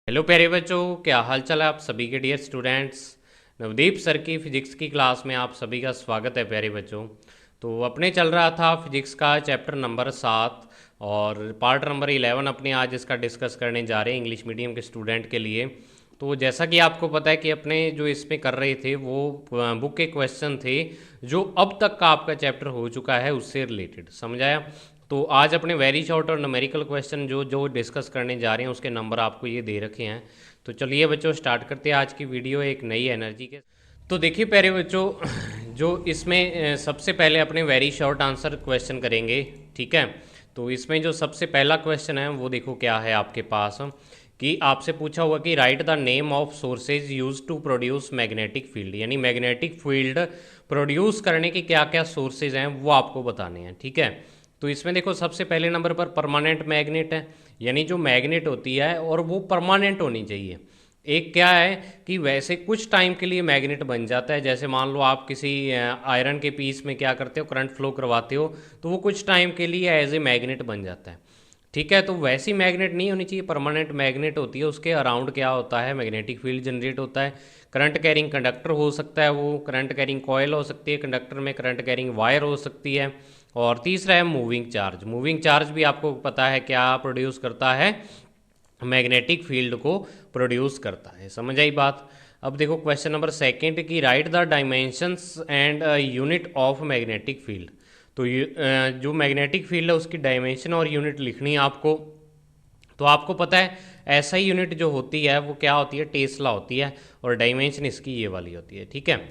Hello प्यारे बच्चों, क्या हाल चाल है आप सभी के डियर स्टूडेंट्स। नवदीप सर की फिजिक्स की क्लास में आप सभी का स्वागत है प्यारे बच्चों। तो अपने चल रहा था फिजिक्स का चैप्टर नंबर 7 और पार्ट नंबर 11 अपने आज इसका डिस्कस करने जा रहे हैं इंग्लिश मीडियम के स्टूडेंट के लिए। तो जैसा कि आपको पता है कि अपने जो इसमें कर रहे थे वो बुक के क्वेश्चन थे जो अब तक का आपका चैप्टर हो चुका है उससे रिलेटेड, समझ आया। तो आज अपने वेरी शॉर्ट और न्यूमेरिकल क्वेश्चन जो जो डिस्कस करने जा रहे हैं उसके नंबर आपको ये दे रखे हैं। तो चलिए बच्चों स्टार्ट करते हैं आज की वीडियो एक नई एनर्जी के। तो देखिए प्यारे बच्चों, जो इसमें सबसे पहले अपने वेरी शॉर्ट आंसर क्वेश्चन करेंगे, ठीक है। तो इसमें जो सबसे पहला क्वेश्चन है वो देखो क्या है आपके पास, कि आपसे पूछा हुआ कि write the name of sources use to produce magnetic field, यानी मैग्नेटिक फील्ड प्रोड्यूस करने के क्या क्या सोर्सेज हैं वो आपको बताने हैं, ठीक है। तो इसमें देखो सबसे पहले नंबर पर परमानेंट मैग्नेट है, यानी जो मैग्नेट होती है और वो परमानेंट होनी चाहिए। एक क्या है कि वैसे कुछ टाइम के लिए मैग्नेट बन जाता है, जैसे मान लो आप किसी आयरन के पीस में क्या करते हो, करंट फ्लो करवाते हो, तो वो कुछ टाइम के लिए एज ए मैग्नेट बन जाता है, ठीक है। तो वैसी मैग्नेट नहीं होनी चाहिए, परमानेंट मैग्नेट होती है, उसके अराउंड क्या होता है, मैग्नेटिक फील्ड जनरेट होता है। करंट कैरिंग कंडक्टर हो सकता है, वो करंट कैरिंग कॉयल हो सकती है, कंडक्टर में करंट कैरिंग वायर हो सकती है। और तीसरा है मूविंग चार्ज। मूविंग चार्ज भी आपको पता है क्या प्रोड्यूस करता है, मैग्नेटिक फील्ड को प्रोड्यूस करता है, समझ आई बात। अब देखो क्वेश्चन नंबर सेकंड की right the dimensions and unit of magnetic field. तो जो मैग्नेटिक फील्ड है उसकी डायमेंशन और यूनिट लिखनी है आपको। तो आपको पता है ऐसा ही यूनिट जो होती है वो क्या होती है, टेस्ला होती है, और डायमेंशन इसकी ये वाली होती है, ठीक है।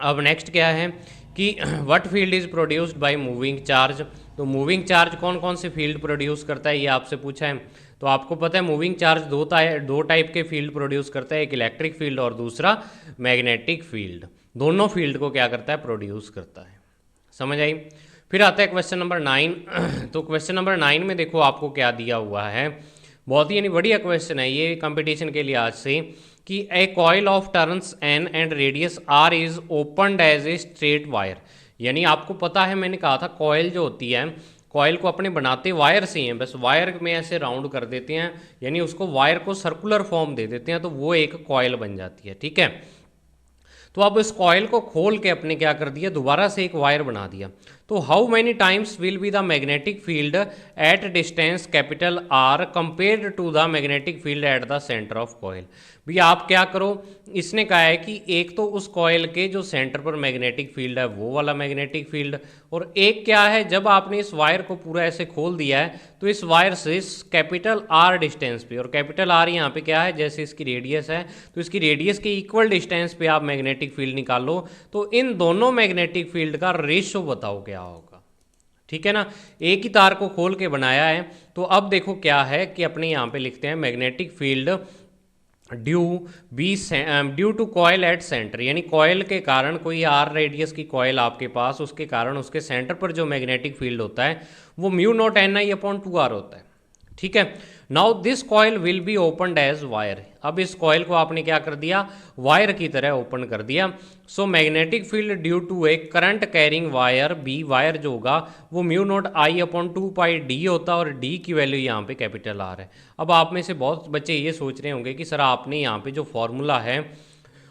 अब नेक्स्ट क्या है कि what field is produced by moving charge. तो मूविंग चार्ज कौन कौन से फील्ड प्रोड्यूस करता है ये आपसे पूछा है। तो आपको पता है मूविंग चार्ज दो टाइप के फील्ड प्रोड्यूस करता है, एक इलेक्ट्रिक फील्ड और दूसरा मैग्नेटिक फील्ड। दोनों फील्ड को क्या करता है, प्रोड्यूस करता है, समझ आई। फिर आता है क्वेश्चन नंबर 9। तो क्वेश्चन नंबर 9 में देखो आपको क्या दिया हुआ है, बहुत ही यानी बढ़िया क्वेश्चन है ये कंपटीशन के लिए आज से, कि a coil of turns N and radius R is opened as a straight wire. यानी आपको पता है मैंने कहा था कॉइल जो होती है, कॉइल को अपने बनाते वायर से ही हैं, बस वायर में ऐसे राउंड कर देते हैं, यानी उसको वायर को सर्कुलर फॉर्म दे देते हैं, तो वो एक कॉइल बन जाती है, ठीक है। तो अब इस कॉइल को खोल के अपने क्या कर दिया, दोबारा से एक वायर बना दिया। तो how many times will be the magnetic field at distance capital R compared to the magnetic field at the centre of coil. भी आप क्या करो, इसने कहा है कि एक तो उस कॉइल के जो सेंटर पर मैग्नेटिक फील्ड है वो वाला मैग्नेटिक फील्ड, और एक क्या है जब आपने इस वायर को पूरा ऐसे खोल दिया है तो इस वायर से कैपिटल आर डिस्टेंस पे, और कैपिटल आर यहाँ पे क्या है, जैसे इसकी रेडियस है तो इसकी रेडियस के इक्वल डिस्टेंस पे आप मैग्नेटिक फील्ड निकालो। तो इन दोनों मैग्नेटिक फील्ड का रेशो बताओ क्या होगा, ठीक है ना। एक ही तार को खोल के बनाया है। तो अब देखो क्या है कि अपने यहाँ पे लिखते हैं magnetic field due B due to coil at centre, यानी कॉयल के कारण, कोई आर रेडियस की कॉयल आपके पास, उसके कारण उसके सेंटर पर जो मैग्नेटिक फील्ड होता है वो mu naught N I upon 2r होता है, ठीक है। Now this coil will be opened as wire. अब इस कॉयल को आपने क्या कर दिया, वायर की तरह ओपन कर दिया। So magnetic field due to a current carrying wire B, wire जो होगा वो mu not I upon 2πd होता है, और डी की वैल्यू यहाँ पे कैपिटल आर है। अब आप में से बहुत बच्चे ये सोच रहे होंगे कि सर आपने यहाँ पे जो फॉर्मूला है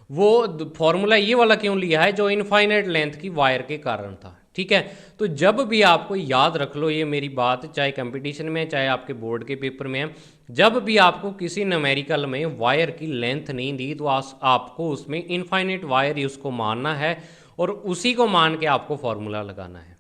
वो फॉर्मूला ये वाला क्यों लिया है जो इनफाइनाइट लेंथ की वायर के कारण था, ठीक है। तो जब भी आपको याद रख लो ये मेरी बात, चाहे कंपटीशन में चाहे आपके बोर्ड के पेपर में है, जब भी आपको किसी न्यूमेरिकल में वायर की लेंथ नहीं दी तो आपको उसमें इनफाइनाइट वायर उसको मानना है, और उसी को मान के आपको फॉर्मूला लगाना है।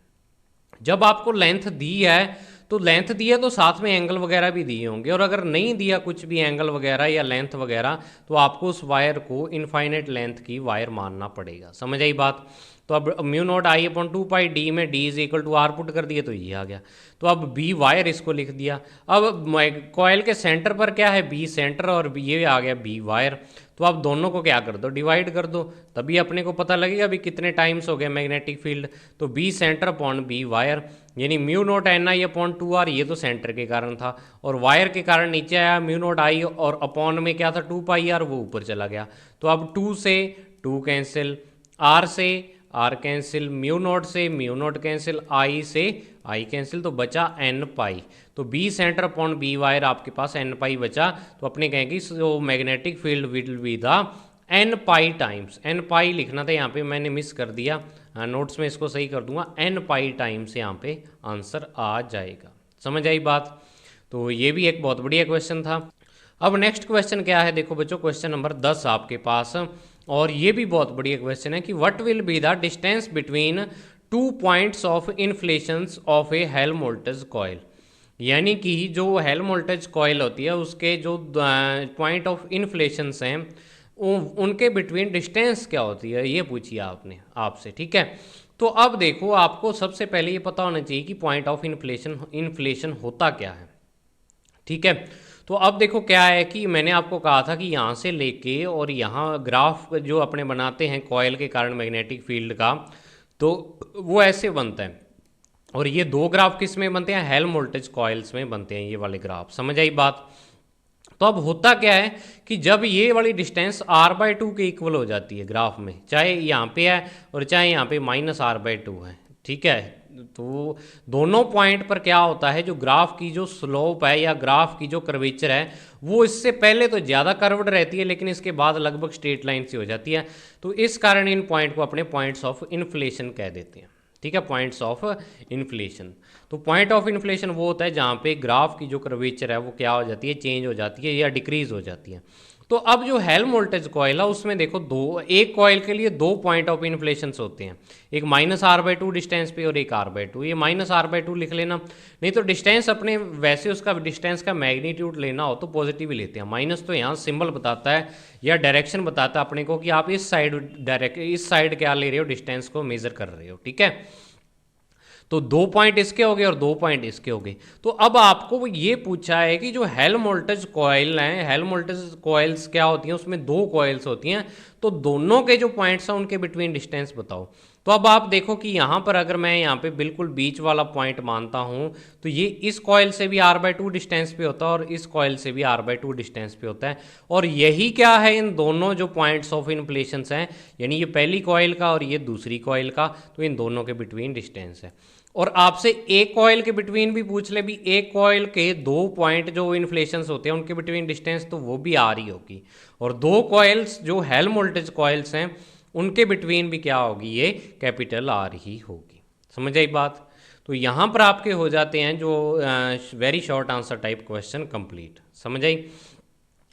जब आपको लेंथ दी है तो लेंथ दी है तो साथ में एंगल वगैरह भी दिए होंगे, और अगर नहीं दिया कुछ भी एंगल वगैरह या लेंथ वगैरह तो आपको उस वायर को इनफाइनाइट लेंथ की वायर मानना पड़ेगा, समझ आई बात। तो अब mu not I upon 2πd में d is equal to R put कर दिया तो ये आ गया। तो अब बी वायर इसको लिख दिया। अब कॉयल के सेंटर पर क्या है, बी सेंटर, और ये आ गया बी वायर। तो आप दोनों को क्या कर दो, डिवाइड कर दो, तभी अपने को पता लगेगा भी कितने टाइम्स हो गए मैग्नेटिक फील्ड। तो B centre upon B wire, यानी mu naught N I upon 2r, ये तो सेंटर के कारण था, और वायर के कारण नीचे आया म्यू नोट आई, और अपॉन में क्या था 2πr, वो ऊपर चला गया। तो अब 2 से 2 कैंसिल, r से आर कैंसिल, म्यू नॉट से म्यू नॉट कैंसिल, आई से आई कैंसिल, तो बचा एन पाई। तो B centre upon B wire आपके पास एन पाई बचा। तो अपने कहेंगे so magnetic field will be the N pi times, N pi लिखना था यहाँ पे मैंने मिस कर दिया, नोट्स में इसको सही कर दूंगा, एन पाई टाइम्स यहाँ पे आंसर आ जाएगा। समझ आई बात? तो ये भी एक बहुत बढ़िया क्वेश्चन था। अब नेक्स्ट क्वेश्चन क्या है, देखो बच्चों क्वेश्चन नंबर 10 आपके पास, और ये भी बहुत बढ़िया क्वेश्चन है कि what will be the distance between 2 points of inflections of a Helmholtz coil. यानी कि जो हेल्महोल्ट्ज कॉइल होती है उसके जो पॉइंट ऑफ इन्फ्लेशंस हैं उनके बिटवीन डिस्टेंस क्या होती है, ये पूछिए आपने आपसे, ठीक है। तो अब देखो आपको सबसे पहले ये पता होना चाहिए कि पॉइंट ऑफ इन्फ्लेशन होता क्या है, ठीक है। तो अब देखो क्या है कि मैंने आपको कहा था कि यहाँ से लेके और यहाँ ग्राफ जो अपने बनाते हैं कॉयल के कारण मैग्नेटिक फील्ड का, तो वो ऐसे बनता है। और ये दो ग्राफ किस में बनते हैं, हेल्महोल्ट्ज कॉइल्स में बनते हैं ये वाले ग्राफ। समझ आई बात? तो अब होता क्या है कि जब ये वाली डिस्टेंस r/2 के इक्वल हो जाती है ग्राफ में, चाहे यहाँ पे है और चाहे यहाँ पे -r/2 है, ठीक है। तो दोनों पॉइंट पर क्या होता है, जो ग्राफ की जो स्लोप है या ग्राफ की जो कर्वेचर है वो इससे पहले तो ज़्यादा कर्व्ड रहती है लेकिन इसके बाद लगभग स्ट्रेट लाइन से हो जाती है। तो इस कारण इन पॉइंट को अपने पॉइंट्स ऑफ इन्फ्लेशन कह देते हैं, ठीक है, पॉइंट्स ऑफ इन्फ्लेशन। तो पॉइंट ऑफ इन्फ्लेशन वो होता है जहाँ पे ग्राफ की जो कर्वेचर है वो क्या हो जाती है, चेंज हो जाती है या डिक्रीज हो जाती है। तो अब जो हेल्महोल्ट्ज कॉइल है उसमें देखो एक कॉइल के लिए दो पॉइंट ऑफ इन्फ्लेशन होते हैं, एक -r/2 डिस्टेंस पे और एक r/2। ये -r/2 लिख लेना, नहीं तो डिस्टेंस अपने वैसे उसका डिस्टेंस का मैग्नीट्यूड लेना हो तो पॉजिटिव ही लेते हैं। माइनस तो यहाँ सिंबल बताता है या डायरेक्शन बताता है अपने को कि आप इस साइड क्या ले रहे हो, डिस्टेंस को मेजर कर रहे हो, ठीक है। तो 2 पॉइंट इसके हो गए और 2 पॉइंट इसके हो गए। तो अब आपको ये पूछा है कि जो हेल्महोल्ट्ज कॉइल हैं, हेल्महोल्ट्ज कॉइल्स क्या होती हैं, उसमें 2 कॉइल्स होती हैं, तो दोनों के जो पॉइंट्स हैं उनके बिटवीन डिस्टेंस बताओ। तो अब आप देखो कि यहाँ पर अगर मैं यहाँ पे बिल्कुल बीच वाला पॉइंट मानता हूँ तो ये इस कॉइल से भी r/2 डिस्टेंस पे होता है और इस कॉइल से भी r/2 डिस्टेंस पे होता है। और यही क्या है, इन दोनों जो पॉइंट्स ऑफ इन्फ्लेशंस हैं, यानी ये पहली कॉइल का और ये दूसरी कॉइल का, तो इन दोनों के बिटवीन डिस्टेंस है। और आपसे एक कॉइल के बिटवीन भी पूछ ले भी, एक कॉइल के 2 पॉइंट जो इन्फ्लेशंस होते हैं उनके बिटवीन डिस्टेंस, तो वो भी r ही होगी। और 2 कॉइल्स जो हेल्महोल्ट्ज कॉइल्स हैं उनके बिटवीन भी क्या होगी, ये कैपिटल R ही होगी। समझ आई बात? तो यहाँ पर आपके हो जाते हैं जो very short answer type question complete. समझ आई?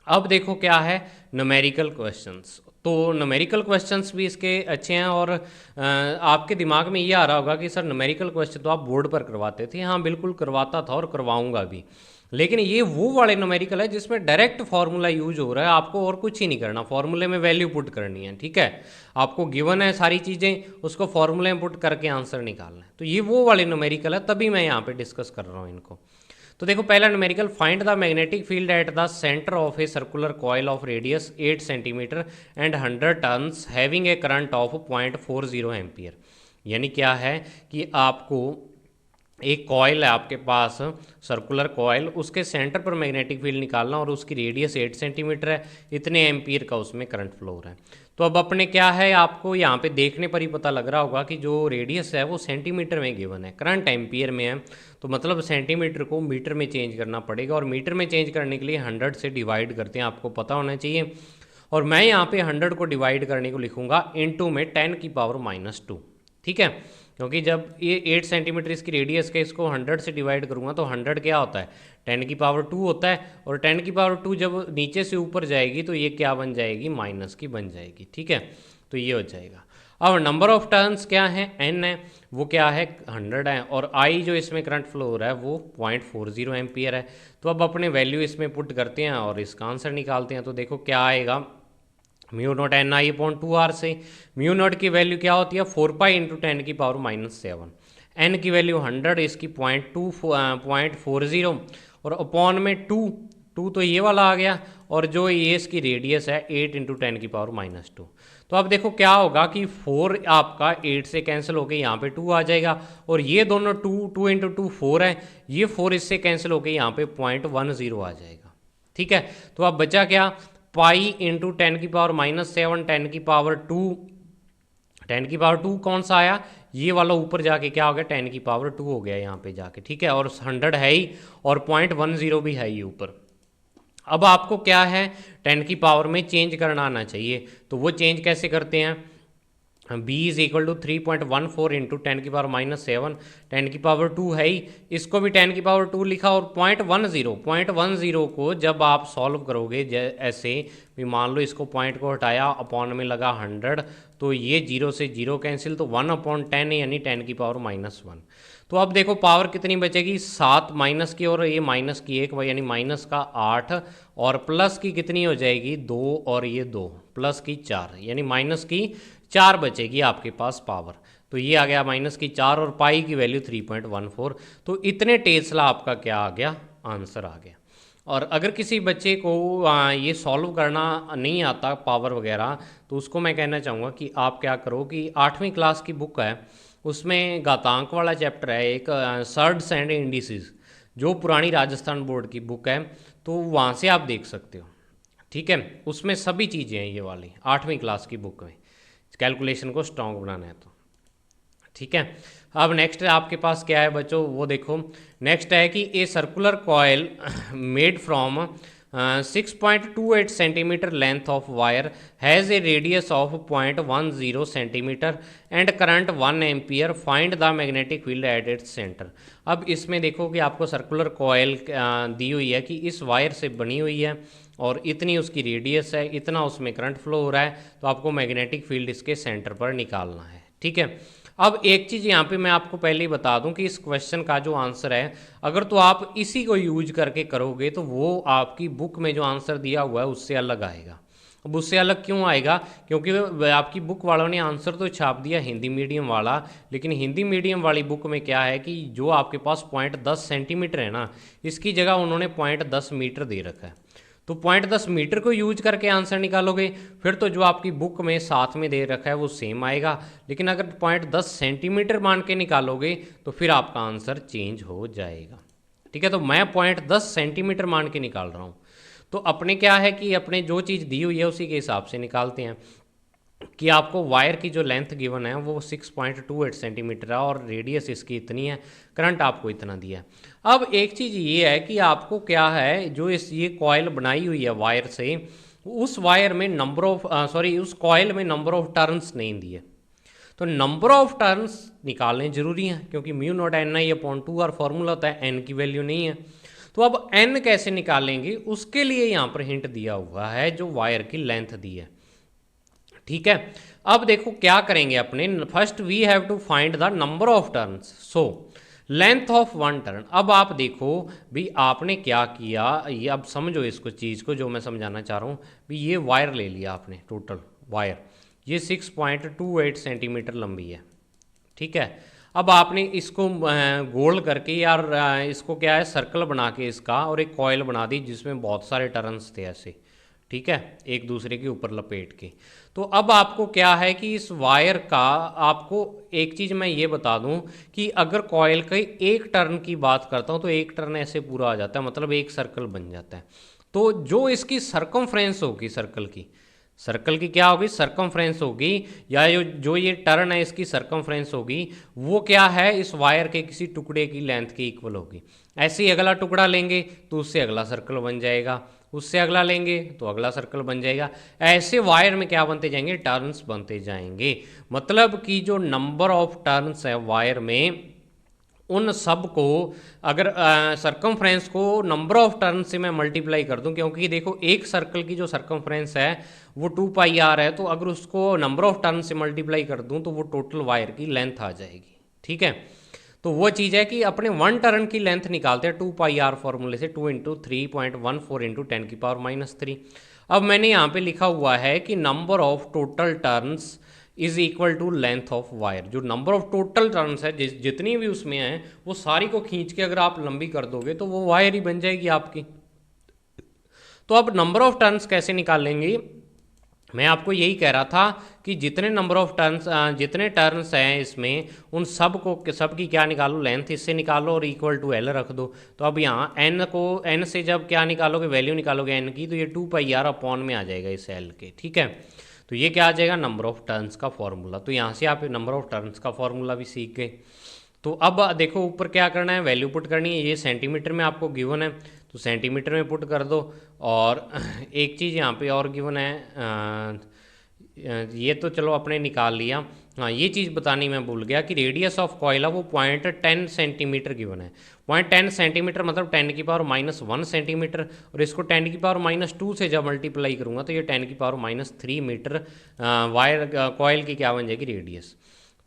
अब देखो क्या है, न्यूमेरिकल क्वेश्चंस। तो न्यूमेरिकल क्वेश्चंस भी इसके अच्छे हैं और आपके दिमाग में ये आ रहा होगा कि सर न्यूमेरिकल क्वेश्चन तो आप बोर्ड पर करवाते थे। हाँ बिल्कुल करवाता था और करवाऊंगा भी, लेकिन ये वो वाले न्यूमेरिकल है जिसमें डायरेक्ट फार्मूला यूज हो रहा है, आपको और कुछ ही नहीं करना, फार्मूले में वैल्यू पुट करनी है, ठीक है। आपको गिवन है सारी चीज़ें, उसको फार्मूले में पुट करके आंसर निकालना है। तो ये वो वाले न्यूमेरिकल है, तभी मैं यहाँ पे डिस्कस कर रहा हूँ इनको। तो देखो पहला numerical, find the magnetic field at the centre of a circular coil of radius 8 centimetre and 100 turns having a current of 0.40 ampere. यानी क्या है कि आपको एक कॉइल है आपके पास, सर्कुलर कॉइल, उसके सेंटर पर मैग्नेटिक फील्ड निकालना और उसकी रेडियस 8 सेंटीमीटर है, इतने एम्पियर का उसमें करंट फ्लो हो रहा है। तो अब अपने क्या है, आपको यहाँ पे देखने पर ही पता लग रहा होगा कि जो रेडियस है वो सेंटीमीटर में गिवन है, करंट एम्पियर में है, तो मतलब सेंटीमीटर को मीटर में चेंज करना पड़ेगा और मीटर में चेंज करने के लिए 100 से डिवाइड करते हैं, आपको पता होना चाहिए। और मैं यहाँ पे 100 को डिवाइड करने को लिखूँगा इनटू में 10⁻², ठीक है, क्योंकि जब ये 8 सेंटीमीटर इसकी रेडियस के, इसको 100 से डिवाइड करूँगा तो 100 क्या होता है, 10⁻² होता है। और 10⁻² जब नीचे से ऊपर जाएगी तो ये क्या बन जाएगी, माइनस की बन जाएगी, ठीक है। तो ये हो जाएगा। अब नंबर ऑफ टर्न्स क्या है, n है, वो क्या है 100 है, और I जो इसमें करंट फ्लो हो रहा है वो 0.40 एम्पियर है। तो अब अपने वैल्यू इसमें पुट करते हैं और इसका आंसर निकालते हैं। तो देखो क्या आएगा, μ0 Ni/2R से μ0 की वैल्यू क्या होती है 4π × 10⁻⁻7, n की वैल्यू 100, इसकी 0.40 और अपॉन में 2 तो ये वाला आ गया, और जो ये इसकी रेडियस है 8 × 10⁻²। तो अब देखो क्या होगा कि 4 आपका 8 से कैंसिल होकर यहाँ पे 2 आ जाएगा, और ये दोनों 2 × 2 4 है, ये 4 इससे कैंसिल होकर यहाँ पे 0.10 आ जाएगा, ठीक है। तो अब बचा क्या, पाई × 10⁻⁻7, 10 की पावर 2 कौन सा आया, ये वाला ऊपर जाके क्या हो गया 10 की पावर 2 हो गया यहाँ पे जाके, ठीक है। और 100 है ही और 0.10 भी है ही ऊपर। अब आपको क्या है 10 की पावर में चेंज करना आना चाहिए, तो वो चेंज कैसे करते हैं, b is equal to 3.14 into 10 की पावर -7, 10 की पावर 2 है ही, इसको भी 10 की पावर 2 लिखा और 0.10 को जब आप सॉल्व करोगे ऐसे भी, मान लो इसको पॉइंट को हटाया, अपॉन में लगा 100, तो ये 0 से 0 कैंसिल, तो 1/10 यानी 10 की पावर -1। तो अब देखो पावर कितनी बचेगी, 7 माइनस की और ये माइनस की 1 यानी माइनस का 8, और प्लस की कितनी हो जाएगी 2 और ये 2 प्लस की 4 यानी माइनस की 4 बचेगी आपके पास पावर। तो ये आ गया माइनस की 4 और पाई की वैल्यू 3.14। तो इतने टेस्ला आपका क्या आ गया, आंसर आ गया। और अगर किसी बच्चे को ये सॉल्व करना नहीं आता पावर वगैरह, तो उसको मैं कहना चाहूँगा कि आप क्या करो कि 8वीं क्लास की बुक है, उसमें घातांक वाला चैप्टर है एक, सर्ड्स एंड इंडिसेस, जो पुरानी राजस्थान बोर्ड की बुक है, तो वहाँ से आप देख सकते हो, ठीक है। उसमें सभी चीज़ें हैं ये वाली 8वीं क्लास की बुक में, कैलकुलेशन को स्ट्रॉन्ग बनाना है तो, ठीक है। अब नेक्स्ट आपके पास क्या है बच्चों, वो देखो नेक्स्ट है कि a circular coil made from 6.28 centimetre length of wire has a radius of 0.10 centimetre and current 1 ampere, find the magnetic field at its centre. अब इसमें देखो कि आपको सर्कुलर कॉयल दी हुई है कि इस वायर से बनी हुई है और इतनी उसकी रेडियस है, इतना उसमें करंट फ्लो हो रहा है, तो आपको मैग्नेटिक फील्ड इसके सेंटर पर निकालना है, ठीक है। अब एक चीज़ यहाँ पे मैं आपको पहले ही बता दूं कि इस क्वेश्चन का जो आंसर है, अगर तो आप इसी को यूज करके करोगे तो वो आपकी बुक में जो आंसर दिया हुआ है उससे अलग आएगा। अब उससे अलग क्यों आएगा, क्योंकि आपकी बुक वालों ने आंसर तो छाप दिया हिंदी मीडियम वाला, लेकिन हिंदी मीडियम वाली बुक में क्या है कि जो आपके पास 0.10 सेंटीमीटर है ना, इसकी जगह उन्होंने 0.10 मीटर दे रखा है। तो 0.10 मीटर को यूज करके आंसर निकालोगे, फिर तो जो आपकी बुक में साथ में दे रखा है वो सेम आएगा, लेकिन अगर 0.10 सेंटीमीटर मान के निकालोगे तो फिर आपका आंसर चेंज हो जाएगा, ठीक है। तो मैं 0.10 सेंटीमीटर मान के निकाल रहा हूँ, तो अपने क्या है कि अपने जो चीज़ दी हुई है उसी के हिसाब से निकालते हैं कि आपको वायर की जो लेंथ गिवन है वो 6.28 सेंटीमीटर है और रेडियस इसकी इतनी है, करंट आपको इतना दिया है। अब एक चीज़ ये है कि आपको क्या है, जो ये कॉयल बनाई हुई है वायर से, उस वायर में उस कॉयल में नंबर ऑफ टर्न्स नहीं दिए, तो नंबर ऑफ टर्न्स निकालने जरूरी हैं, क्योंकि μ0 और फॉर्मूला होता है n की वैल्यू नहीं है। तो अब n कैसे निकालेंगे, उसके लिए यहाँ पर हिंट दिया हुआ है जो वायर की लेंथ दी है, ठीक है। अब देखो क्या करेंगे अपने, first we have to find the number of turns, so length of one turn. अब आप देखो भी आपने क्या किया, ये अब समझो इसको चीज़ को जो मैं समझाना चाह रहा हूँ भी। ये वायर ले लिया आपने, टोटल वायर ये 6.28 सेंटीमीटर लंबी है, ठीक है। अब आपने इसको गोल करके यार इसको क्या है सर्कल बना के इसका और एक कॉयल बना दी जिसमें बहुत सारे टर्न्स थे ऐसे, ठीक है, एक दूसरे के ऊपर लपेट के। तो अब आपको क्या है कि इस वायर का, आपको एक चीज़ मैं ये बता दूं कि अगर कॉयल के एक टर्न की बात करता हूं तो एक टर्न ऐसे पूरा आ जाता है, मतलब एक सर्कल बन जाता है। तो जो इसकी सरकमफ्रेंस होगी सर्कल की क्या होगी, सरकमफ्रेंस होगी, या जो ये टर्न है इसकी सरकमफ्रेंस होगी, वो क्या है इस वायर के किसी टुकड़े की लेंथ के इक्वल होगी। ऐसे ही अगला टुकड़ा लेंगे तो उससे अगला सर्कल बन जाएगा, उससे अगला लेंगे तो अगला सर्कल बन जाएगा। ऐसे वायर में क्या बनते जाएंगे, टर्न्स बनते जाएंगे। मतलब कि जो नंबर ऑफ टर्न्स है वायर में, उन सब को अगर सरकमफ्रेंस को नंबर ऑफ टर्न से मैं मल्टीप्लाई कर दूं, क्योंकि देखो एक सर्कल की जो सरकमफ्रेंस है वो 2πr है, तो अगर उसको नंबर ऑफ टर्न से मल्टीप्लाई कर दूं तो वो टोटल वायर की लेंथ आ जाएगी, ठीक है। तो वो चीज़ है कि अपने वन टर्न की लेंथ निकालते हैं 2πr फॉर्मूले से, 2 × 3.14 × 10 की पावर -3। अब मैंने यहाँ पे लिखा हुआ है कि number of total turns is equal to length of wire. जो नंबर ऑफ टोटल टर्न्स है जितनी भी उसमें है वो सारी को खींच के अगर आप लंबी कर दोगे तो वो वायर ही बन जाएगी आपकी। तो अब नंबर ऑफ टर्न्स कैसे निकालेंगे, मैं आपको यही कह रहा था कि जितने नंबर ऑफ टर्न्स जितने टर्न्स हैं इसमें उन सब की क्या निकालो, लेंथ इससे निकालो और इक्वल टू एल रख दो। तो अब यहाँ एन से जब क्या निकालोगे, वैल्यू निकालोगे एन की, तो ये 2πr अपॉन में आ जाएगा इस एल के, ठीक है। तो ये क्या आ जाएगा, नंबर ऑफ टर्न्स का फॉर्मूला। तो यहाँ से आप नंबर ऑफ टर्न्स का फॉर्मूला भी सीख गए। तो अब देखो ऊपर क्या करना है, वैल्यू पुट करनी है। ये सेंटीमीटर में आपको गिवन है तो सेंटीमीटर में पुट कर दो। और एक चीज़ यहाँ पे और गिवन है, ये तो चलो अपने निकाल लिया। हाँ, ये चीज़ बतानी मैं भूल गया कि रेडियस ऑफ कॉइल है वो 0.10 सेंटीमीटर गिवन है। 0.10 सेंटीमीटर मतलब 10⁻⁻1 सेंटीमीटर, और इसको 10⁻⁻2 से जब मल्टीप्लाई करूँगा तो ये 10⁻3 मीटर वायर कॉइल की क्या बन जाएगी, रेडियस।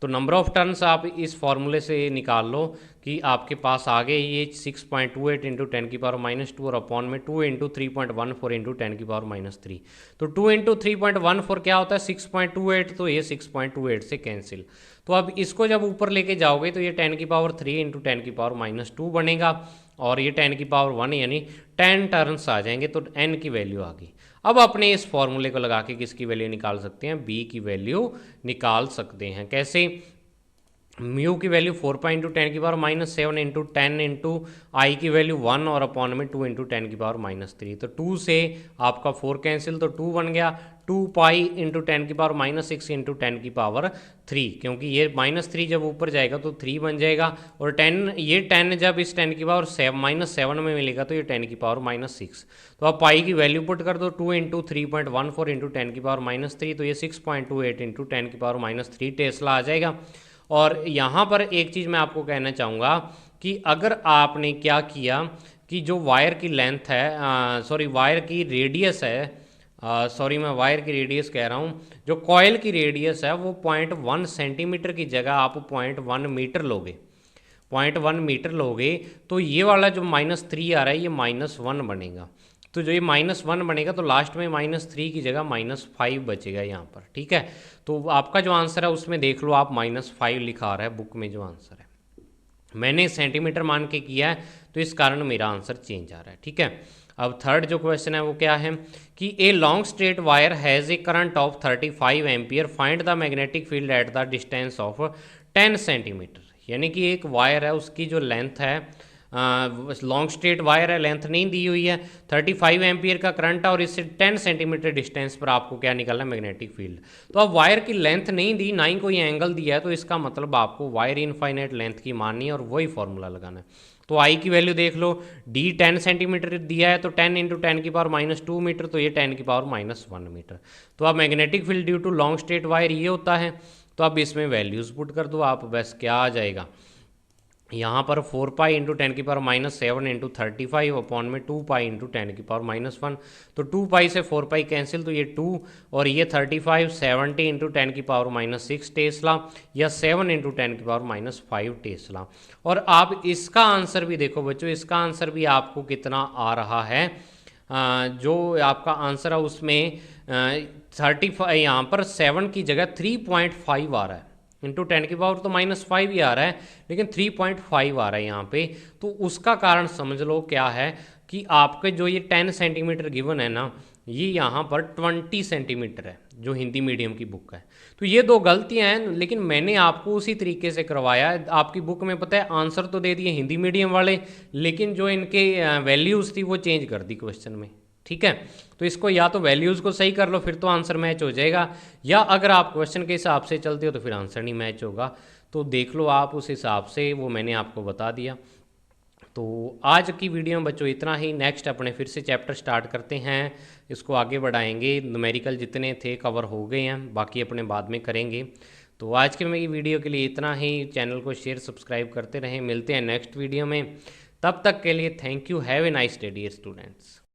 तो नंबर ऑफ टर्न्स आप इस फॉर्मूले से निकाल लो कि आपके पास आगे ये 6.28 इंटू 10⁻², और अपॉन में 2 इंटू 3.14 इंटू 10⁻3। तो 2 इंटू 3.14 क्या होता है, 6.28, तो ये 6.28 से कैंसिल। तो अब इसको जब ऊपर लेके जाओगे तो ये 10⁻3 इंटू 10⁻2 बनेगा, और ये 10⁻1 यानी 10 टर्न्स आ जाएंगे। तो n की वैल्यू आ गई। अब अपने इस फॉर्मूले को लगा के किसकी वैल्यू निकाल सकते हैं, b की वैल्यू निकाल सकते हैं। कैसे, म्यू की वैल्यू 4 × 10⁻⁻7 इंटू 10 इंटू आई की वैल्यू 1, और अपॉन में 2 इंटू 10⁻3। तो 2 से आपका 4 कैंसिल, तो 2 बन गया। 2 पाई इंटू 10⁻6 इंटू 10⁻3, क्योंकि ये -3 जब ऊपर जाएगा तो 3 बन जाएगा, और 10 ये 10 जब इस 10⁻7 में मिलेगा तो ये 10⁻6। तो आप पाई की वैल्यू पुट कर दो, 2 इंटू 3.14 इंटू 10⁻3, तो ये 6.28 इंटू 10⁻3 टेस्ला आ जाएगा। और यहाँ पर एक चीज़ मैं आपको कहना चाहूँगा कि अगर आपने क्या किया कि जो वायर की लेंथ है, सॉरी वायर की रेडियस है, सॉरी मैं वायर की रेडियस कह रहा हूँ, जो कॉयल की रेडियस है वो 0.1 सेंटीमीटर की जगह आप 0.1 मीटर लोगे, 0.1 मीटर लोगे, तो ये वाला जो -3 आ रहा है ये -1 बनेगा। तो जो ये -1 बनेगा तो लास्ट में -3 की जगह -5 बचेगा यहाँ पर, ठीक है। तो आपका जो आंसर है उसमें देख लो आप -5 लिखा आ रहा है बुक में जो आंसर है। मैंने सेंटीमीटर मान के किया है तो इस कारण मेरा आंसर चेंज आ रहा है, ठीक है। अब थर्ड जो क्वेश्चन है वो क्या है कि a long straight wire has a current of 35 ampere, find the magnetic field at the distance of 10 centimetre. यानी कि एक वायर है उसकी जो लेंथ है, लॉन्ग स्ट्रेट वायर है, लेंथ नहीं दी हुई है, 35 एम्पियर का करंट है, और इससे 10 सेंटीमीटर डिस्टेंस पर आपको क्या निकालना है, मैग्नेटिक फील्ड। तो अब वायर की लेंथ नहीं दी, ना ही कोई एंगल दिया है, तो इसका मतलब आपको वायर इनफाइनाइट लेंथ की माननी है और वही फॉर्मूला लगाना है। तो आई की वैल्यू देख लो, डी 10 सेंटीमीटर दिया है तो 10 इंटू 10⁻2 मीटर, तो ये 10⁻1 मीटर। तो अब magnetic field due to long straight wire ये होता है। तो अब इसमें वैल्यूज़ पुट कर दो आप, बस क्या आ जाएगा यहाँ पर 4 पाई इंटू 10⁻7 इंटू 35 अपॉन में 2 पाई इंटू 10⁻1। तो 2 पाई से 4 पाई कैंसिल, तो ये 2, और ये 35 70 इंटू 10⁻6 टेस्ला, या 7 इंटू 10⁻5 टेस्ला। और आप इसका आंसर भी देखो बच्चों, इसका आंसर भी आपको कितना आ रहा है, जो आपका आंसर है उसमें 35, यहाँ पर 7 की जगह 3.5 आ रहा है, इंटू 10 की पावर तो -5 ही आ रहा है, लेकिन 3.5 आ रहा है यहाँ पे। तो उसका कारण समझ लो क्या है कि आपके जो ये 10 सेंटीमीटर गिवन है ना, ये यहाँ पर 20 सेंटीमीटर है जो हिंदी मीडियम की बुक है। तो ये दो गलतियाँ हैं, लेकिन मैंने आपको उसी तरीके से करवाया है। आपकी बुक में पता है आंसर तो दे दिए हिंदी मीडियम वाले, लेकिन जो इनके वैल्यूज़ थी वो चेंज कर दी क्वेश्चन में, ठीक है। तो इसको या तो वैल्यूज़ को सही कर लो फिर तो आंसर मैच हो जाएगा, या अगर आप क्वेश्चन के हिसाब से चलते हो तो फिर आंसर नहीं मैच होगा। तो देख लो आप उस हिसाब से, वो मैंने आपको बता दिया। तो आज की वीडियो में बच्चों इतना ही। नेक्स्ट अपने फिर से चैप्टर स्टार्ट करते हैं, इसको आगे बढ़ाएंगे। न्यूमेरिकल जितने थे कवर हो गए हैं, बाकी अपने बाद में करेंगे। तो आज की मेरी वीडियो के लिए इतना ही। चैनल को शेयर सब्सक्राइब करते रहें। मिलते हैं नेक्स्ट वीडियो में, तब तक के लिए thank you. Have a nice day dear students.